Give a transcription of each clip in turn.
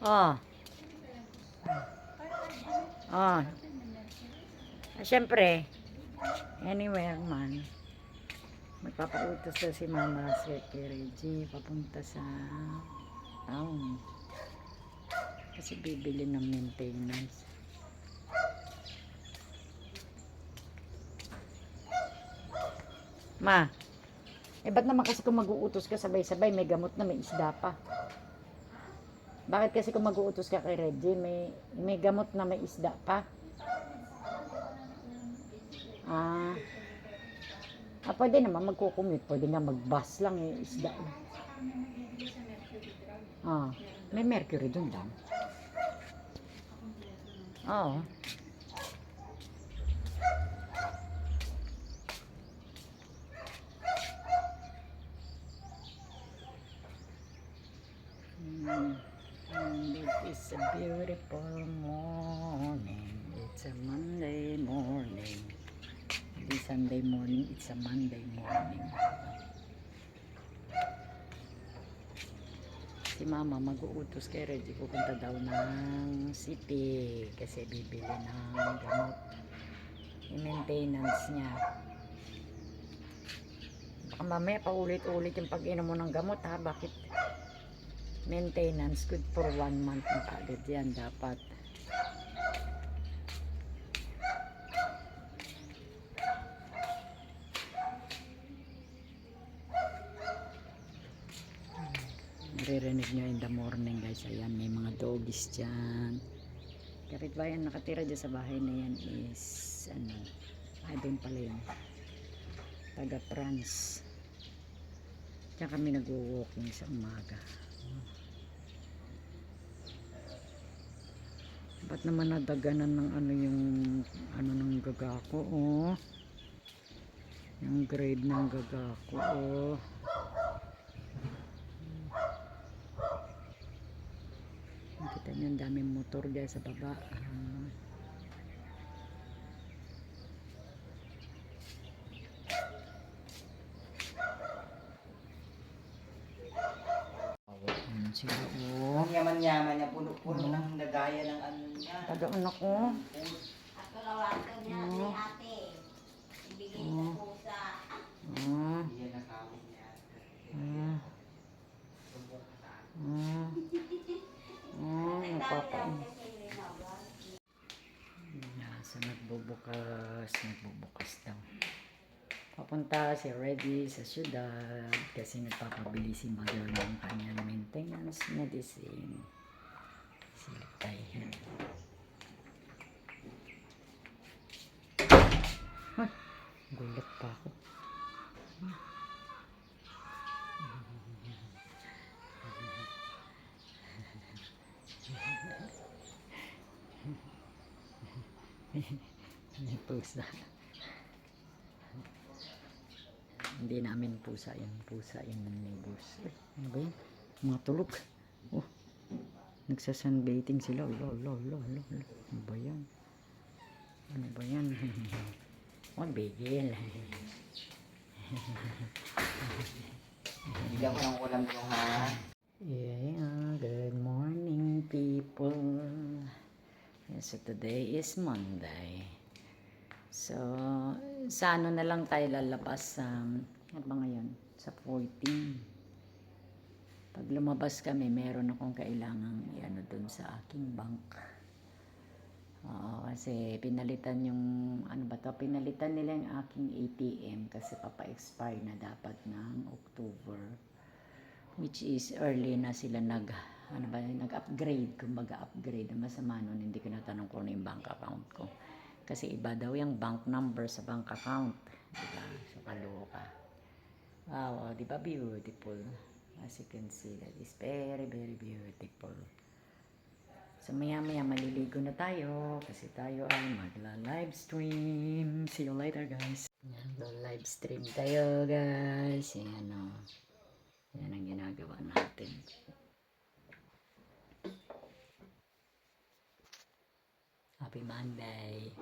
Oh. Oh. Siyempre, anywhere man. Magpapautos daw si Mama kay Reggie papunta sa town. Kasi bibili ng maintenance. Ma, ba't naman kasi kung mag-uutos ka sabay-sabay, may gamot na, may isda pa. Bakit kasi kung mag-uutos ka kay Reggie, may gamot na may isda pa? Ah, pwede naman magko-commute. Pwede nga mag-bus lang isda. May mercury dun lang. Oo. And it is a beautiful morning. It's a Monday morning. Hindi Sunday morning, it's a Monday morning. Si Mama mag-uutos kay Reggie, pupunta daw ng city kasi bibili ng gamot. Yung maintenance niya. Baka mamaya paulit-ulit yung pag-inom mo ng gamot ha. Bakit? Maintenance, good for 1 month na kagad yan dapat. Naririnig nyo in the morning guys, ayan may mga doggies dyan. Kapitbayan nakatira dyan sa bahay na yan is doon pala yun, taga France. Diyan kami nag-walking sa umaga. Ba't naman nadaganan ng ng gagako oh. Yung grade ng gagako oh. Kita nyo, ang daming motor dyan sa baba. Sila oh. Ang yaman-yaman niya, puno-puno ng nagaya ng ano niya. Tagaan ako. At kalawakan niya ni ate. Ibigay sa pusa. Iyan ang kawin niya. Napapain. So nagbubukas daw. Papunta si Reggie sa syudad kasi nagpapabili si mother ng kanyang maintenance medicine. Silip tayo. Gulat pa ako. May pusa. Hindi namin pusa yan ng neighbors. Ano ba yan? Mga tulog. Oh, nagsasunbathing sila. Ano ba yan? Huwag bigil. Bigyan ko ng ulam ko ha. Yeah, good morning people. So today is Monday. So sa na lang tayo lalabas sa ano ba ngayon? Sa 14. Pag lumabas kami, meron akong kailangang doon sa aking bank. Kasi pinalitan yung pinalitan nila yung aking ATM kasi papa-expire na dapat ng October, which is early na sila nag-upgrade, kumbaga upgrade. Masama nun, hindi ko natanong kung ano yung bank account ko kasi iba daw yung bank number sa bank account, diba? So kaloka. Wow, diba beautiful? As you can see, that is very very beautiful. So maya maliligo na tayo kasi tayo ay magla-live stream. See you later guys. Live stream tayo guys. Yan o. Yan ang ginagawa natin. Happy Monday.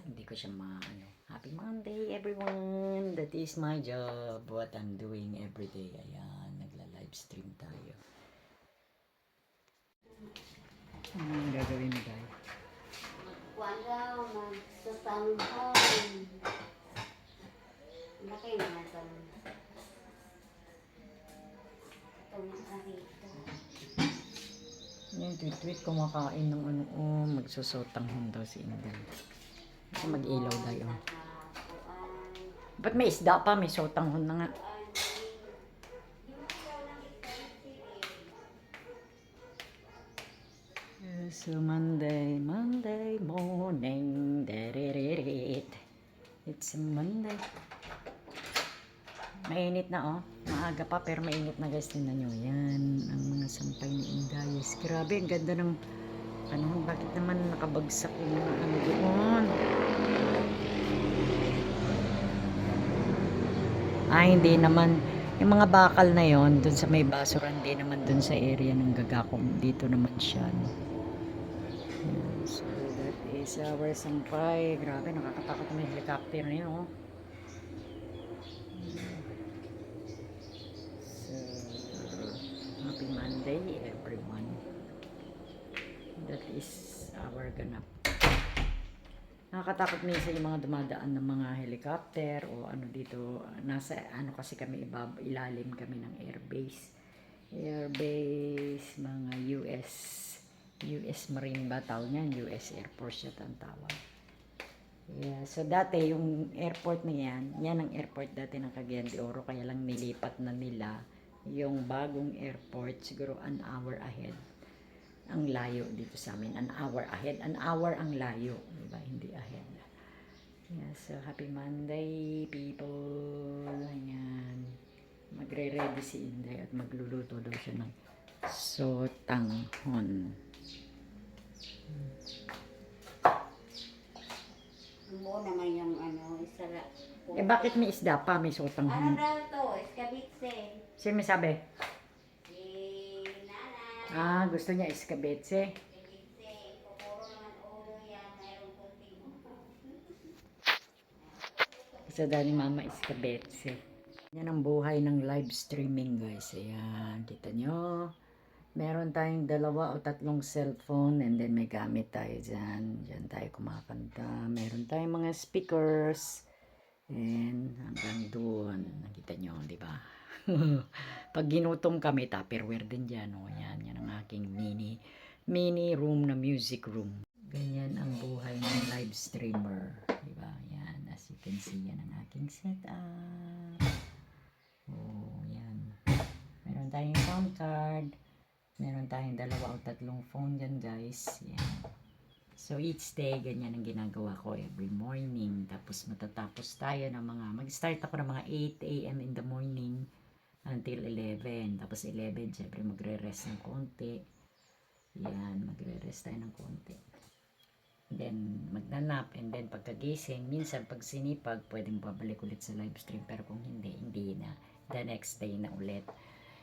Hindi ko ko siya Happy Monday everyone! That is my job. What I'm doing every day. Ayan, nagla-live stream tayo. Ano ang gagawin mo tayo? Magkwala, magsasanghon. Laki na ito. Itong nakahito. Yung tweet kumakain ng magsusotang daw si Inday. Kasi mag-ilaw tayo. Ba't may isda pa? May sotang na nga. So Monday morning. It's a Monday. Mainit na Maaga pa pero mainit na guys. Tingnan nyo. Yan. Ang mga sampay ni Indayes. Grabe. Ang ganda ng bakit naman nakabagsak yung mga doon. Hindi naman. Yung mga bakal na yon dun sa may basuran, hindi naman dun sa area ng Gagakong. Dito naman siya. So that is our sampay. Grabe, nakakatakot may helicopter na yun. So, happy Monday everyone. That is our ganap. Nakakatakot minsan yung mga dumadaan ng mga helicopter o dito. Nasa kasi kami ilalim kami ng airbase. Airbase, mga US Marine ba tawag niyan? US Air Force siya ang tawag. Yeah, so dati yung airport na yan ang airport dati ng Cagayan de Oro, kaya lang nilipat na nila yung bagong airport siguro an hour ahead. Ang layo dito sa amin, an hour ahead, an hour ang layo, diba? Hindi ahead. Yeah, so happy Monday people. Ayan. Magre-ready si Inday at magluluto daw siya ng sotanghon. Buo naman yung isara. Bakit may isda pa? May sotanghon. Daw to? Iskabitse. Sino may sabi? Si Nana. Gusto niya iskabetse. Iskabitse. Pupuro naman ulo yan. Mayroong kunting. Gusto daw ni Mama iskabetse. Yan ang buhay ng live streaming guys. Ayan, kita nyo. Meron tayong 2 o 3 cellphone and then may gamit tayo dyan. Dyan tayo kumakanta. Meron tayong mga speakers. And hanggang doon. Nakita nyo, di ba? Pag ginutom kami, tupperware din dyan. Yan ang aking mini room na music room. Ganyan ang buhay ng live streamer. Di ba? Yan. As you can see, yan ang aking setup. Yan. Meron tayong sound card. Meron tayong 2 o 3 phone dyan guys. Yan. So each day, ganyan ang ginagawa ko every morning. Tapos matatapos tayo ng mag-start ako ng mga 8 a.m. in the morning until 11. Tapos 11, syempre magre-rest ng konti. Yan, magre-rest tayo ng konti. Then magnanap and then pagkagising, minsan pag sinipag, pwedeng babalik ulit sa live stream. Pero kung hindi na. The next day na ulit.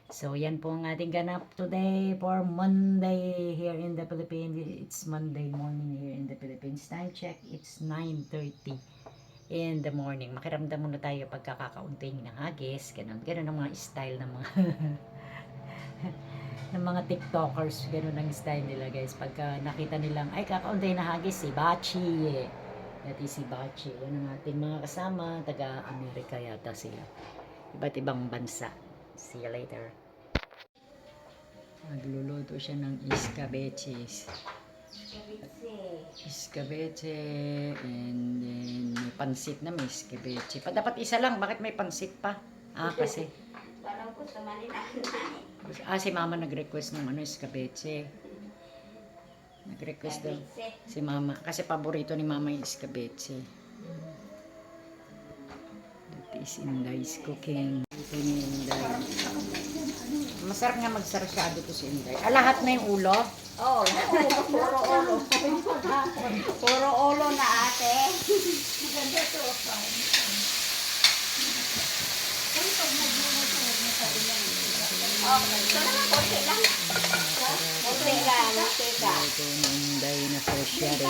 So, yan po ang ating ganap today for Monday here in the Philippines. It's Monday morning here in the Philippines. Time check, it's 9:30 in the morning. Makiramdam muna tayo pagkakakaunting ng hagis. Ganun ang mga style ng mga ng mga TikTokers. Ganun ang style nila guys. Pagka nakita nilang, ay kakaunting na hagis, si Bachi. That is si Bachi. Yan ang ating mga kasama. Taga-Amerika yata sila. Iba't ibang bansa. See you later. Magluluto siya ng iskabeches. Iskabeche. And then may pansit na may iskabeche. Dapat isa lang. Bakit may pansit pa? Kasi. Parang gusto maninahan. Si Mama nag-request ng iskabeche. Nag-request daw. Si Mama. Kasi paborito ni Mama yung iskabeche. That is Inday's cooking. Ito ni Inday. Masarap nga magsarsyado to si Inday. Lahat na yung ulo? Oh, puro ulo. Puro ulo na ate. Maganda to. Okay, ito lang, konti lang. Konti lang, teka. Ito ni Inday na tertiary.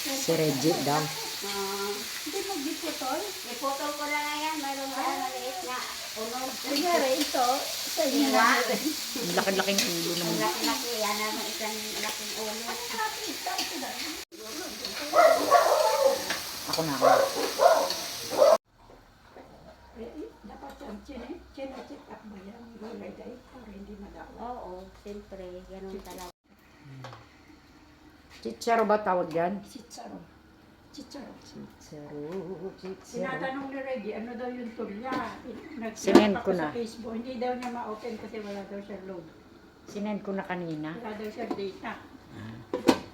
Si Reggie daw. Hindi mo giputol? Iputol ko na nga yan, mayroon ka maliit na unog. Kunyari ito, sa inyo Diba? na rin. Ang laki-laking ulo Ang naman. laki-laki, yan naman isang laking ulo. Ako na ako. Dapat yung check up mo yan. Gulay dahil para hindi madawa. Oo, siyempre, ganun talaga. Chicharo ba tawag yan? Chicharo. Chicharo. Chicharo. Tinatanong ni Reggie, ano daw yung tool niya? Sinend Nag-chat ko ako na. sa Facebook. Hindi daw niya ma-open kasi wala daw siya load. Sinend ko na kanina. Wala daw siya data.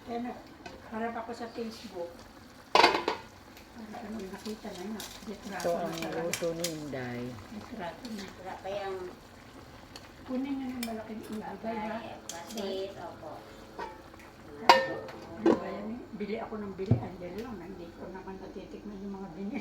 Kaya harap ako sa Facebook. Para ano, nakita na nga. Ito Litrato na ang talaga. luto ni Inday. Litrato na. Wala pa yung Kunin niyo yung malaking ilagay ha. pasit, opo. Ano ba yan eh? Bili ako ng bili. Andyan lang. Hindi ko naman natitikman yung mga bini.